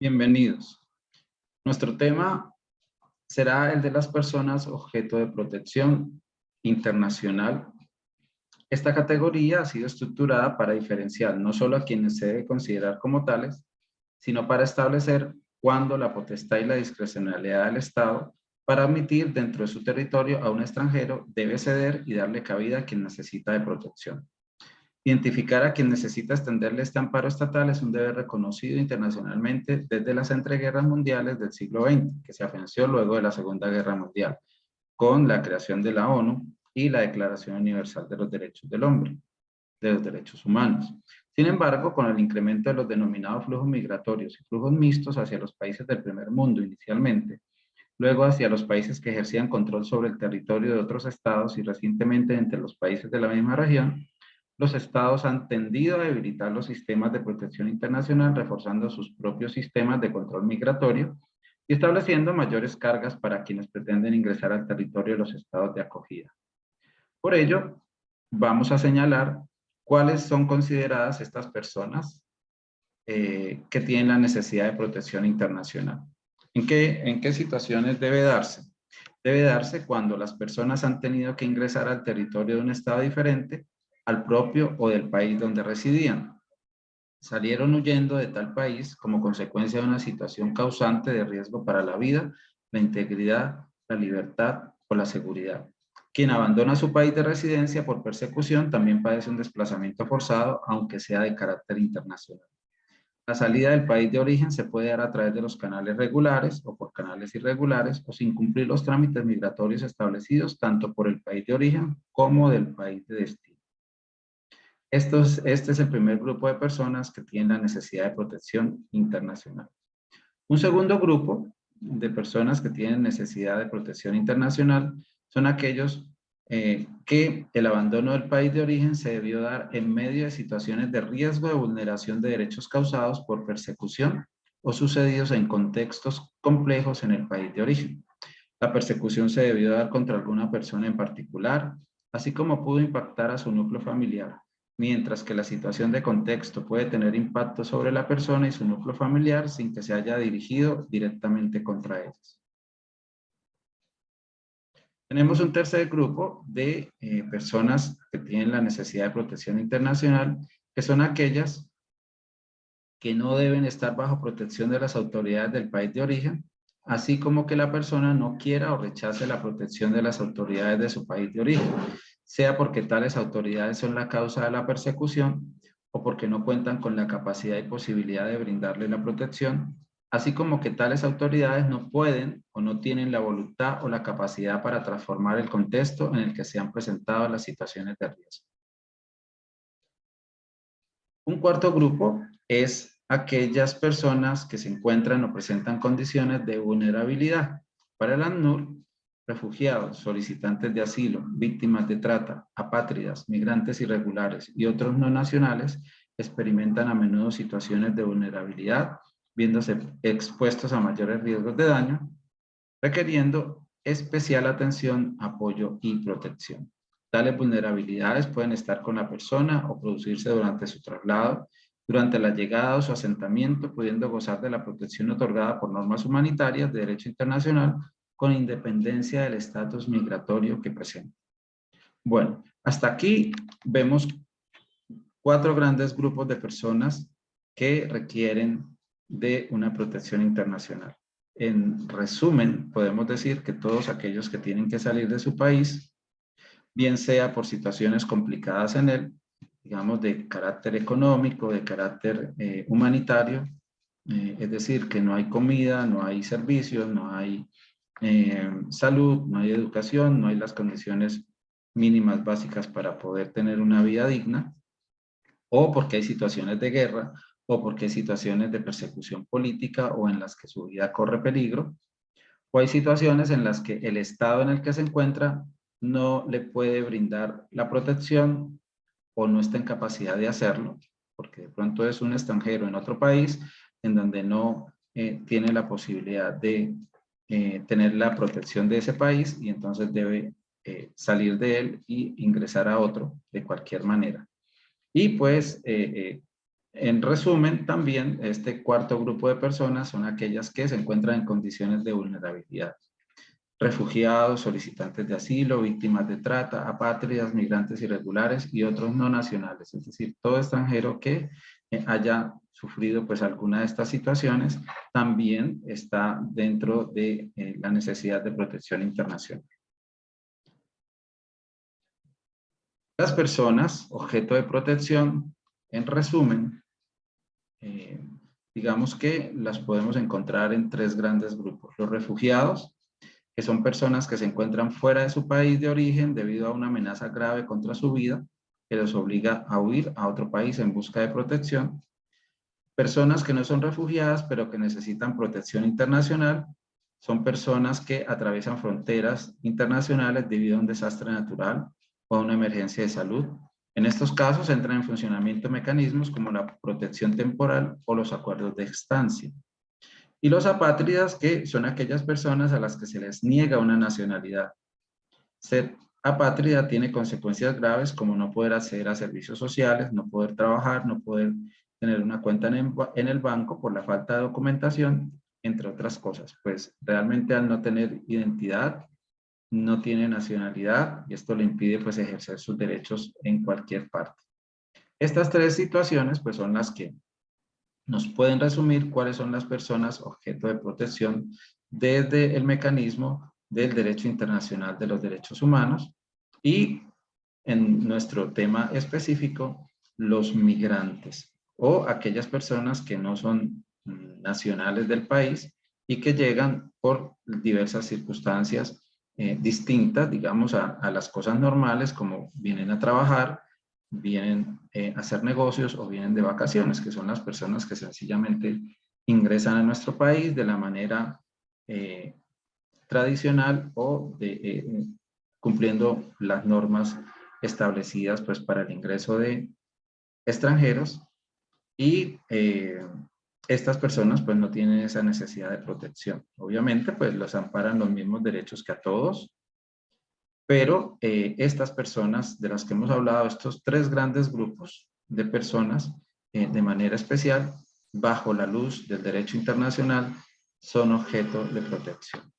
Bienvenidos. Nuestro tema será el de las personas objeto de protección internacional. Esta categoría ha sido estructurada para diferenciar no solo a quienes se debe considerar como tales, sino para establecer cuándo la potestad y la discrecionalidad del Estado para admitir dentro de su territorio a un extranjero debe ceder y darle cabida a quien necesita de protección. Identificar a quien necesita extenderle este amparo estatal es un deber reconocido internacionalmente desde las entreguerras mundiales del siglo XX, que se afianzó luego de la Segunda Guerra Mundial, con la creación de la ONU y la Declaración Universal de los Derechos del Hombre, de los Derechos Humanos. Sin embargo, con el incremento de los denominados flujos migratorios y flujos mixtos hacia los países del primer mundo inicialmente, luego hacia los países que ejercían control sobre el territorio de otros estados y recientemente entre los países de la misma región, los estados han tendido a debilitar los sistemas de protección internacional, reforzando sus propios sistemas de control migratorio y estableciendo mayores cargas para quienes pretenden ingresar al territorio de los estados de acogida. Por ello, vamos a señalar cuáles son consideradas estas personas que tienen la necesidad de protección internacional. ¿En qué situaciones debe darse? Debe darse cuando las personas han tenido que ingresar al territorio de un estado diferente al propio o del país donde residían. Salieron huyendo de tal país como consecuencia de una situación causante de riesgo para la vida, la integridad, la libertad o la seguridad. Quien abandona su país de residencia por persecución también padece un desplazamiento forzado, aunque sea de carácter internacional. La salida del país de origen se puede dar a través de los canales regulares o por canales irregulares o sin cumplir los trámites migratorios establecidos tanto por el país de origen como del país de destino. Este es el primer grupo de personas que tienen la necesidad de protección internacional. Un segundo grupo de personas que tienen necesidad de protección internacional son aquellos que el abandono del país de origen se debió dar en medio de situaciones de riesgo de vulneración de derechos causados por persecución o sucedidos en contextos complejos en el país de origen. La persecución se debió dar contra alguna persona en particular, así como pudo impactar a su núcleo familiar, mientras que la situación de contexto puede tener impacto sobre la persona y su núcleo familiar sin que se haya dirigido directamente contra ellos. Tenemos un tercer grupo de personas que tienen la necesidad de protección internacional, que son aquellas que no deben estar bajo protección de las autoridades del país de origen, así como que la persona no quiera o rechace la protección de las autoridades de su país de origen, sea porque tales autoridades son la causa de la persecución o porque no cuentan con la capacidad y posibilidad de brindarle la protección, así como que tales autoridades no pueden o no tienen la voluntad o la capacidad para transformar el contexto en el que se han presentado las situaciones de riesgo. Un cuarto grupo es aquellas personas que se encuentran o presentan condiciones de vulnerabilidad. Para el ACNUR, refugiados, solicitantes de asilo, víctimas de trata, apátridas, migrantes irregulares y otros no nacionales experimentan a menudo situaciones de vulnerabilidad, viéndose expuestos a mayores riesgos de daño, requiriendo especial atención, apoyo y protección. Tales vulnerabilidades pueden estar con la persona o producirse durante su traslado, durante la llegada o su asentamiento, pudiendo gozar de la protección otorgada por normas humanitarias de derecho internacional con independencia del estatus migratorio que presente. Bueno, hasta aquí vemos 4 grandes grupos de personas que requieren de una protección internacional. En resumen, podemos decir que todos aquellos que tienen que salir de su país, bien sea por situaciones complicadas en él, digamos de carácter económico, de carácter humanitario, es decir, que no hay comida, no hay servicios, no hay salud, no hay educación, no hay las condiciones mínimas básicas para poder tener una vida digna, o porque hay situaciones de guerra, o porque hay situaciones de persecución política o en las que su vida corre peligro, o hay situaciones en las que el estado en el que se encuentra no le puede brindar la protección o no está en capacidad de hacerlo, porque de pronto es un extranjero en otro país en donde no tiene la posibilidad de tener la protección de ese país y entonces debe salir de él y ingresar a otro de cualquier manera. Y pues En resumen, también este cuarto grupo de personas son aquellas que se encuentran en condiciones de vulnerabilidad. Refugiados, solicitantes de asilo, víctimas de trata, apátridas, migrantes irregulares y otros no nacionales. Es decir, todo extranjero que haya sufrido pues alguna de estas situaciones también está dentro de la necesidad de protección internacional. Las personas objeto de protección, en resumen, digamos que las podemos encontrar en tres grandes grupos. Los refugiados, que son personas que se encuentran fuera de su país de origen debido a una amenaza grave contra su vida, que los obliga a huir a otro país en busca de protección. Personas que no son refugiadas, pero que necesitan protección internacional, son personas que atraviesan fronteras internacionales debido a un desastre natural o a una emergencia de salud. En estos casos entran en funcionamiento mecanismos como la protección temporal o los acuerdos de estancia. Y los apátridas, que son aquellas personas a las que se les niega una nacionalidad. Ser apátrida tiene consecuencias graves como no poder acceder a servicios sociales, no poder trabajar, no poder tener una cuenta en el banco por la falta de documentación, entre otras cosas. Pues realmente al no tener identidad, no tiene nacionalidad y esto le impide pues ejercer sus derechos en cualquier parte. Estas tres situaciones pues son las que nos pueden resumir cuáles son las personas objeto de protección desde el mecanismo del derecho internacional de los derechos humanos y en nuestro tema específico, los migrantes o aquellas personas que no son nacionales del país y que llegan por diversas circunstancias distintas, digamos, a las cosas normales, como vienen a trabajar, vienen a hacer negocios o vienen de vacaciones, que son las personas que sencillamente ingresan a nuestro país de la manera tradicional o cumpliendo las normas establecidas pues, para el ingreso de extranjeros y estas personas pues no tienen esa necesidad de protección. Obviamente pues los amparan los mismos derechos que a todos, pero estas personas de las que hemos hablado, estos tres grandes grupos de personas, de manera especial, bajo la luz del derecho internacional, son objeto de protección.